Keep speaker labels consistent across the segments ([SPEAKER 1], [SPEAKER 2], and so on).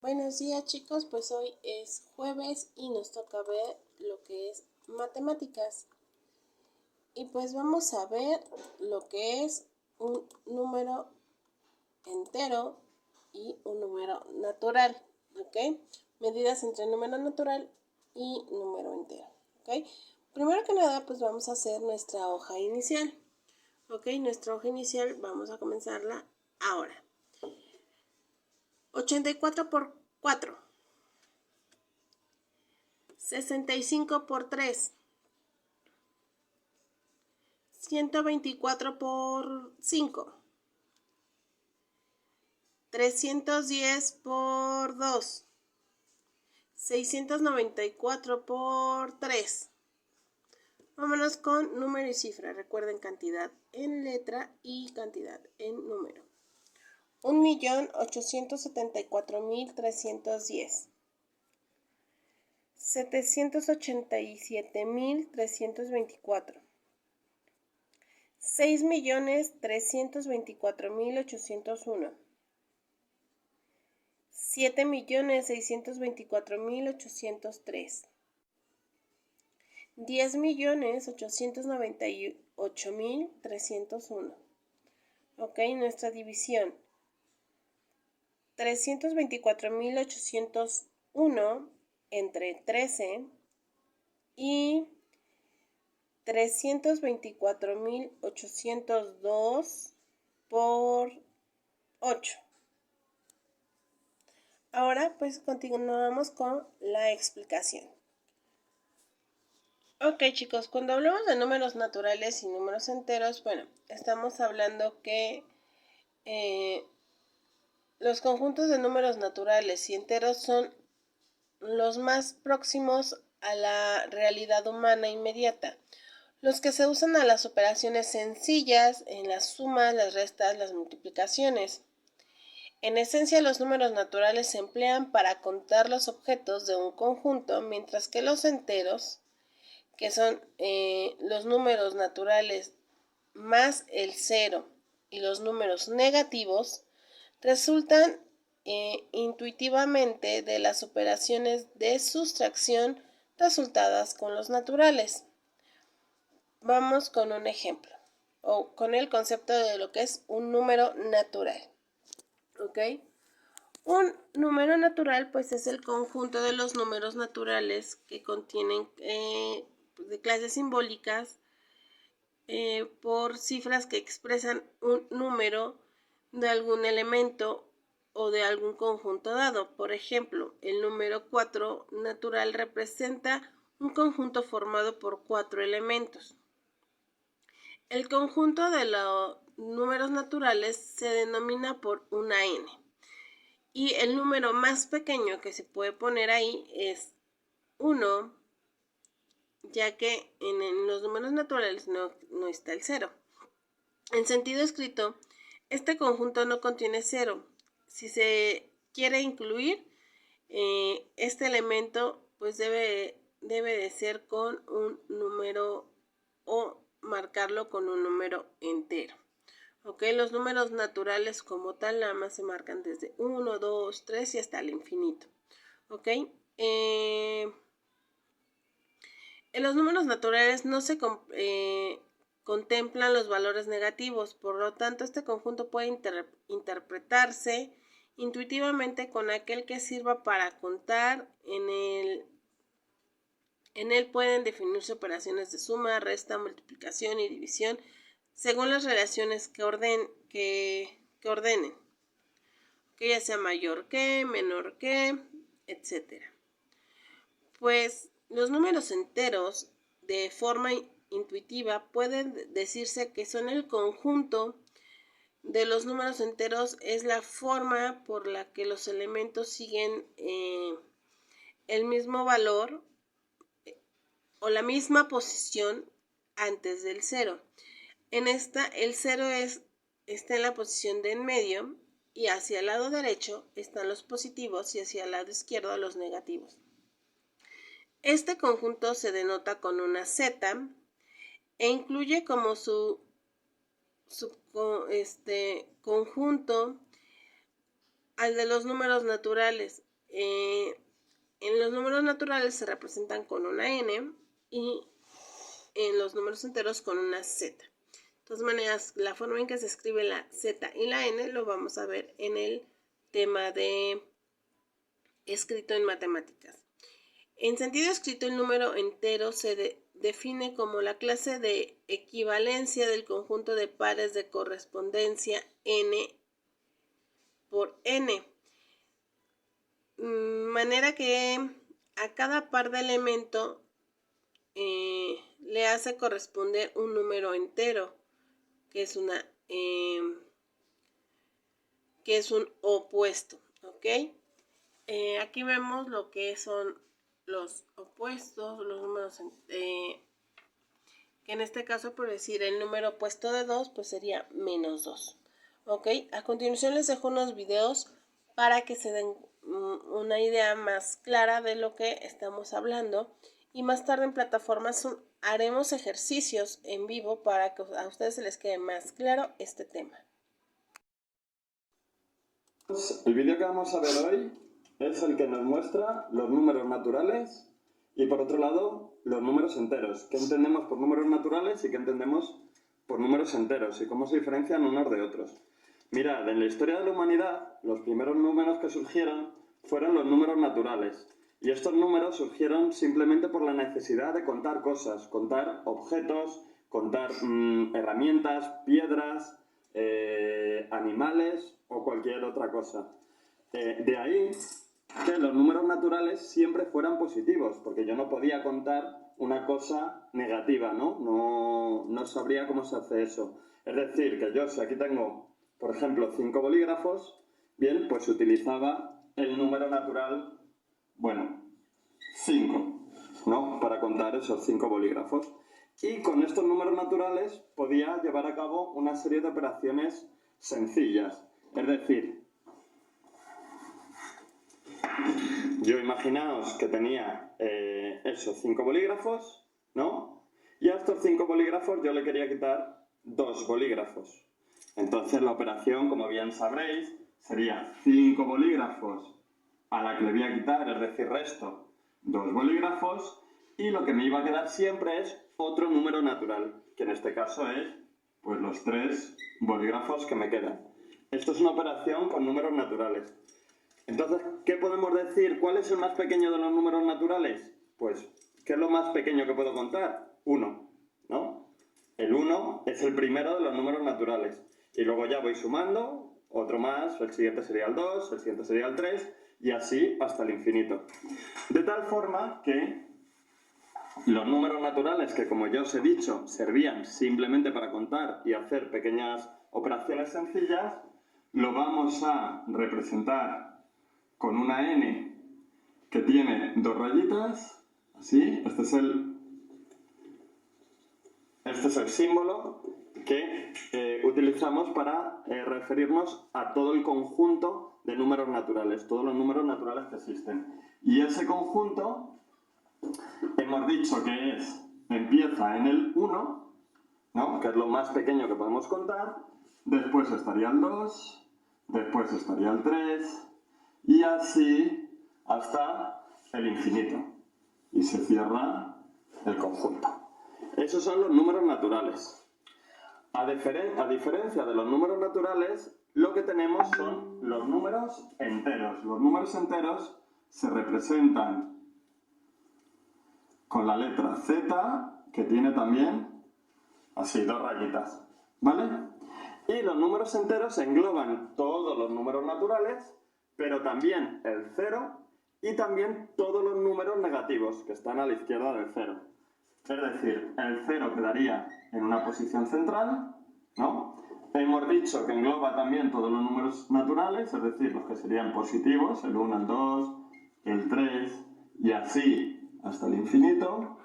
[SPEAKER 1] Buenos días chicos, pues hoy es jueves y nos toca ver lo que es matemáticas. Y pues vamos a ver lo que es un número entero y un número natural, ¿ok? Medidas entre número natural y número entero, ¿ok? Primero que nada, pues vamos a hacer nuestra hoja inicial, ¿ok? Nuestra hoja inicial vamos a comenzarla ahora. 84 por 4. 65 por 3. 124 por 5. 310 por 2. 694 por 3. Vámonos con número y cifra. Recuerden cantidad en letra y cantidad en número. 1.874.310. 787.324. 6.324.801. 7.624.803. 10.898.301. Ok, nuestra división. 324.801 entre 13 y 324.802 por 8. Ahora pues continuamos con la explicación. Ok chicos, cuando hablamos de números naturales y números enteros, bueno, estamos hablando que los conjuntos de números naturales y enteros son los más próximos a la realidad humana inmediata, los que se usan a las operaciones sencillas, en las sumas, las restas, las multiplicaciones. En esencia, los números naturales se emplean para contar los objetos de un conjunto, mientras que los enteros, que son los números naturales más el 0 y los números negativos, resultan intuitivamente de las operaciones de sustracción resultadas con los naturales. Vamos con un ejemplo, o con el concepto de lo que es un número natural. ¿Ok? Un número natural pues es el conjunto de los números naturales que contienen de clases simbólicas por cifras que expresan un número de algún elemento o de algún conjunto dado. Por ejemplo, el número 4 natural representa un conjunto formado por 4 elementos. El conjunto de los números naturales se denomina por una n. Y el número más pequeño que se puede poner ahí es 1, ya que en los números naturales no está el 0. En sentido escrito, este conjunto no contiene 0. Si se quiere incluir este elemento, pues debe de ser con un número o marcarlo con un número entero. Ok, los números naturales como tal nada más se marcan desde 1, 2, 3 y hasta el infinito. Ok, en los números naturales no se contemplan los valores negativos, por lo tanto este conjunto puede interpretarse intuitivamente con aquel que sirva para contar. En él pueden definirse operaciones de suma, resta, multiplicación y división según las relaciones que ordenen, que ya sea mayor que, menor que, etc. Pues los números enteros de forma intuitiva pueden decirse que son el conjunto de los números enteros, es la forma por la que los elementos siguen el mismo valor o la misma posición antes del 0. En esta, el 0 está en la posición de en medio y hacia el lado derecho están los positivos y hacia el lado izquierdo los negativos. Este conjunto se denota con una Z e incluye como su conjunto al de los números naturales. en los números naturales se representan con una n y en los números enteros con una z. De todas maneras, la forma en que se escribe la z y la n lo vamos a ver en el tema de escrito en matemáticas. En sentido escrito, el número entero se define como la clase de equivalencia del conjunto de pares de correspondencia n por n. Manera que a cada par de elemento le hace corresponder un número entero, que es un opuesto, ¿ok? Aquí vemos lo que son los opuestos, los números, que en este caso, por decir, el número opuesto de 2, pues sería menos 2, ¿ok? A continuación les dejo unos videos para que se den una idea más clara de lo que estamos hablando, y más tarde en plataformas haremos ejercicios en vivo para que a ustedes se les quede más claro este tema.
[SPEAKER 2] El vídeo que vamos a ver hoy es el que nos muestra los números naturales y, por otro lado, los números enteros. ¿Qué entendemos por números naturales y qué entendemos por números enteros? Y cómo se diferencian unos de otros. Mirad, en la historia de la humanidad, los primeros números que surgieron fueron los números naturales. Y estos números surgieron simplemente por la necesidad de contar cosas, contar objetos, contar herramientas, piedras, animales o cualquier otra cosa. De ahí que los números naturales siempre fueran positivos, porque yo no podía contar una cosa negativa, ¿no? No sabría cómo se hace eso. Es decir, que yo, si aquí tengo, por ejemplo, 5 bolígrafos, bien, pues utilizaba el número natural, bueno, 5, ¿no? Para contar esos 5 bolígrafos. Y con estos números naturales podía llevar a cabo una serie de operaciones sencillas. Es decir, yo imaginaos que tenía esos 5 bolígrafos, ¿no? Y a estos 5 bolígrafos yo le quería quitar 2 bolígrafos. Entonces la operación, como bien sabréis, sería 5 bolígrafos a la que le voy a quitar, es decir, resto 2 bolígrafos, y lo que me iba a quedar siempre es otro número natural, que en este caso es pues los 3 bolígrafos que me quedan. Esto es una operación con números naturales. Entonces, ¿qué podemos decir? ¿Cuál es el más pequeño de los números naturales? Pues, ¿qué es lo más pequeño que puedo contar? 1, ¿no? El 1 es el primero de los números naturales. Y luego ya voy sumando, otro más, el siguiente sería el 2, el siguiente sería el 3, y así hasta el infinito. De tal forma que los números naturales, que como ya os he dicho, servían simplemente para contar y hacer pequeñas operaciones sencillas, lo vamos a representar con una n que tiene 2 rayitas, así. Este es el símbolo que utilizamos para referirnos a todo el conjunto de números naturales, todos los números naturales que existen. Y ese conjunto hemos dicho que empieza en el 1, ¿no? Que es lo más pequeño que podemos contar, después estaría el 2, después estaría el 3, y así hasta el infinito. Y se cierra el conjunto. Esos son los números naturales. A diferencia de los números naturales, lo que tenemos son los números enteros. Los números enteros se representan con la letra Z, que tiene también así 2 rayitas, ¿vale? Y los números enteros engloban todos los números naturales, pero también el 0 y también todos los números negativos que están a la izquierda del 0. Es decir, el 0 quedaría en una posición central, ¿no? Hemos dicho que engloba también todos los números naturales, es decir, los que serían positivos, el 1, el 2, el 3 y así hasta el infinito,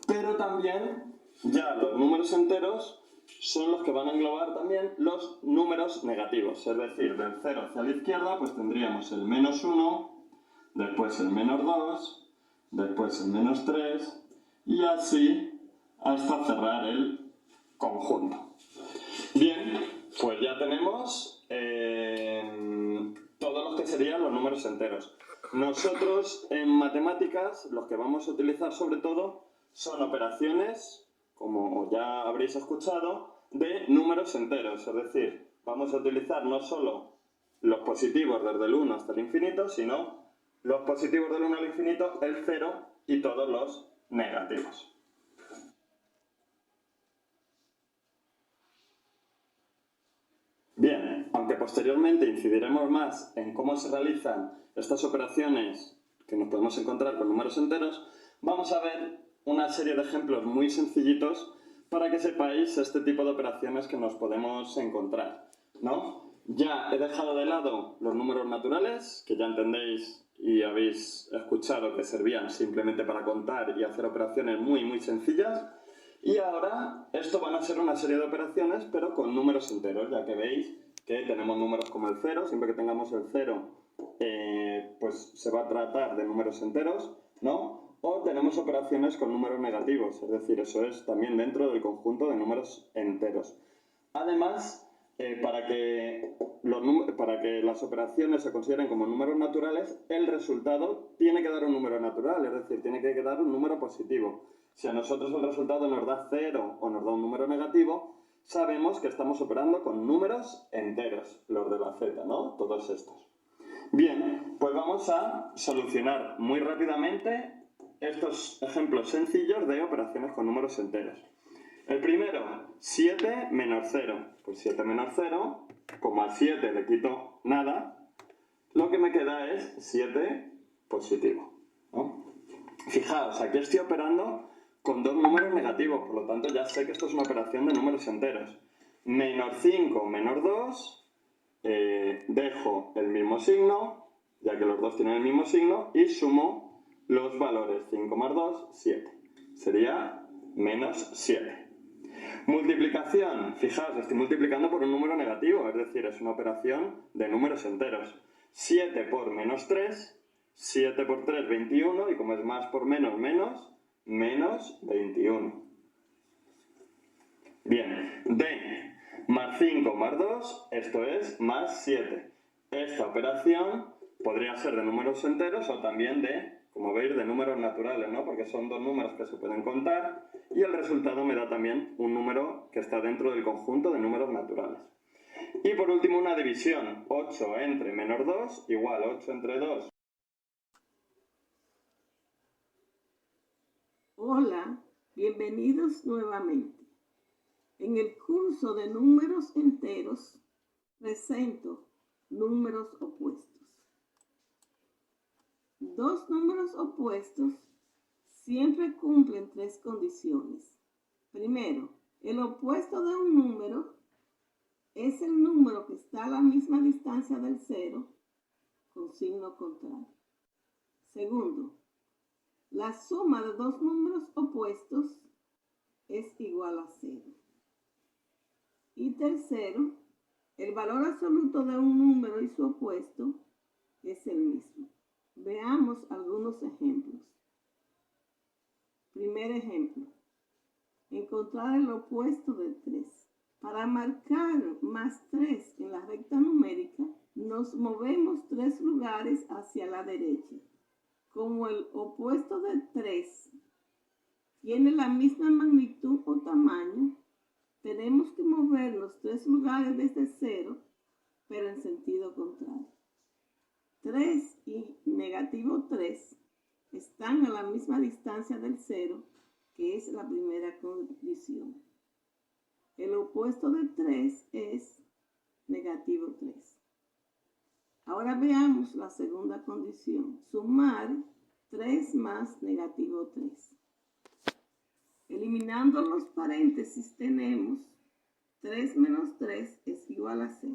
[SPEAKER 2] pero también ya los números enteros son los que van a englobar también los números negativos, es decir, del 0 hacia la izquierda pues tendríamos el menos 1, después el menos 2, después el menos 3 y así hasta cerrar el conjunto. Bien, pues ya tenemos todos los que serían los números enteros. Nosotros en matemáticas los que vamos a utilizar sobre todo son operaciones, como ya habréis escuchado, de números enteros. Es decir, vamos a utilizar no solo los positivos desde el 1 hasta el infinito, sino los positivos del 1 al infinito, el 0 y todos los negativos. Bien, aunque posteriormente incidiremos más en cómo se realizan estas operaciones que nos podemos encontrar con números enteros, vamos a ver una serie de ejemplos muy sencillitos para que sepáis este tipo de operaciones que nos podemos encontrar, ¿no? Ya he dejado de lado los números naturales, que ya entendéis y habéis escuchado que servían simplemente para contar y hacer operaciones muy sencillas. Y ahora esto van a ser una serie de operaciones, pero con números enteros, ya que veis que tenemos números como el 0, siempre que tengamos el 0, pues se va a tratar de números enteros, ¿no? O tenemos operaciones con números negativos, es decir, eso es también dentro del conjunto de números enteros. Además, para que las operaciones se consideren como números naturales, el resultado tiene que dar un número natural, es decir, tiene que dar un número positivo. Si a nosotros el resultado nos da 0 o nos da un número negativo, sabemos que estamos operando con números enteros, los de la z, ¿no? Todos estos. Bien, pues vamos a solucionar muy rápidamente estos ejemplos sencillos de operaciones con números enteros. El primero, 7 menos 0. Pues 7 menos 0, como al 7 le quito nada, lo que me queda es 7 positivo, ¿no? Fijaos, aquí estoy operando con dos números negativos, por lo tanto ya sé que esto es una operación de números enteros. Menos 5 menos 2, dejo el mismo signo, ya que los dos tienen el mismo signo, y sumo los valores 5 más 2, 7. Sería menos 7. Multiplicación, fijaos, estoy multiplicando por un número negativo, es decir, es una operación de números enteros. 7 por menos 3, 7 por 3, 21, y como es más por menos, menos 21. Bien, D más 5 más 2, esto es más 7. Esta operación podría ser de números enteros o también de, como veis, de números naturales, ¿no? Porque son dos números que se pueden contar y el resultado me da también un número que está dentro del conjunto de números naturales. Y por último una división, 8 entre menos 2 igual 8 entre 2.
[SPEAKER 3] Hola, bienvenidos nuevamente. En el curso de números enteros presento números opuestos. Dos números opuestos siempre cumplen tres condiciones. Primero, el opuesto de un número es el número que está a la misma distancia del cero con signo contrario. Segundo, la suma de dos números opuestos es igual a 0. Y tercero, el valor absoluto de un número y su opuesto es el mismo. Veamos algunos ejemplos. Primer ejemplo, encontrar el opuesto de 3. Para marcar más 3 en la recta numérica, nos movemos 3 lugares hacia la derecha. Como el opuesto de 3 tiene la misma magnitud o tamaño, tenemos que movernos 3 lugares desde 0, pero en sentido contrario. 3 y negativo 3 están a la misma distancia del 0, que es la primera condición. El opuesto de 3 es negativo 3. Ahora veamos la segunda condición. Sumar 3 más negativo 3. Eliminando los paréntesis tenemos 3 menos 3 es igual a 0.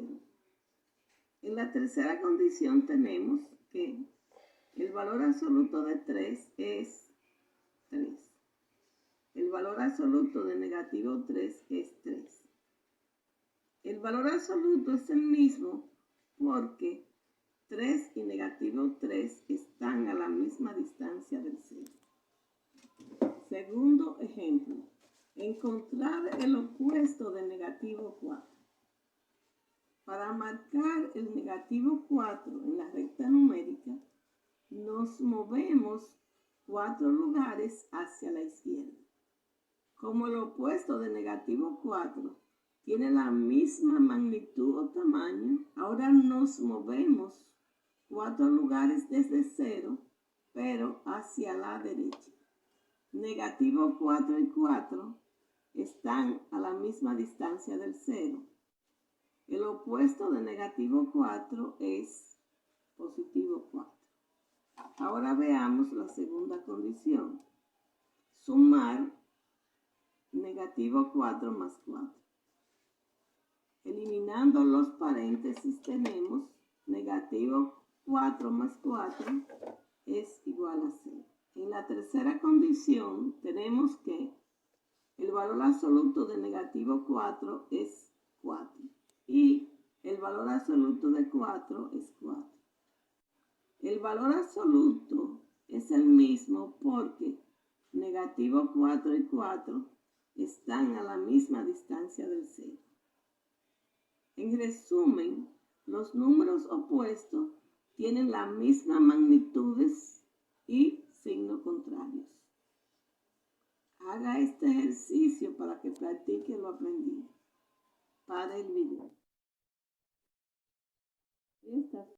[SPEAKER 3] En la tercera condición tenemos que el valor absoluto de 3 es 3. El valor absoluto de negativo 3 es 3. El valor absoluto es el mismo porque 3 y negativo 3 están a la misma distancia del 0. Segundo ejemplo, encontrar el opuesto de negativo 4. Para marcar el negativo 4 en la recta numérica, nos movemos 4 lugares hacia la izquierda. Como el opuesto de negativo 4 tiene la misma magnitud o tamaño, ahora nos movemos 4 lugares desde 0, pero hacia la derecha. Negativo 4 y 4 están a la misma distancia del 0. El opuesto de negativo 4 es positivo 4. Ahora veamos la segunda condición. Sumar negativo 4 más 4. Eliminando los paréntesis tenemos negativo 4 más 4 es igual a 0. En la tercera condición tenemos que el valor absoluto de negativo 4 es 4 y el valor absoluto de 4 es 4. El valor absoluto es el mismo porque negativo 4 y 4 están a la misma distancia del 0. En resumen, los números opuestos tienen las mismas magnitudes y signos contrarios. Haga este ejercicio para que practique lo aprendido. Para el video.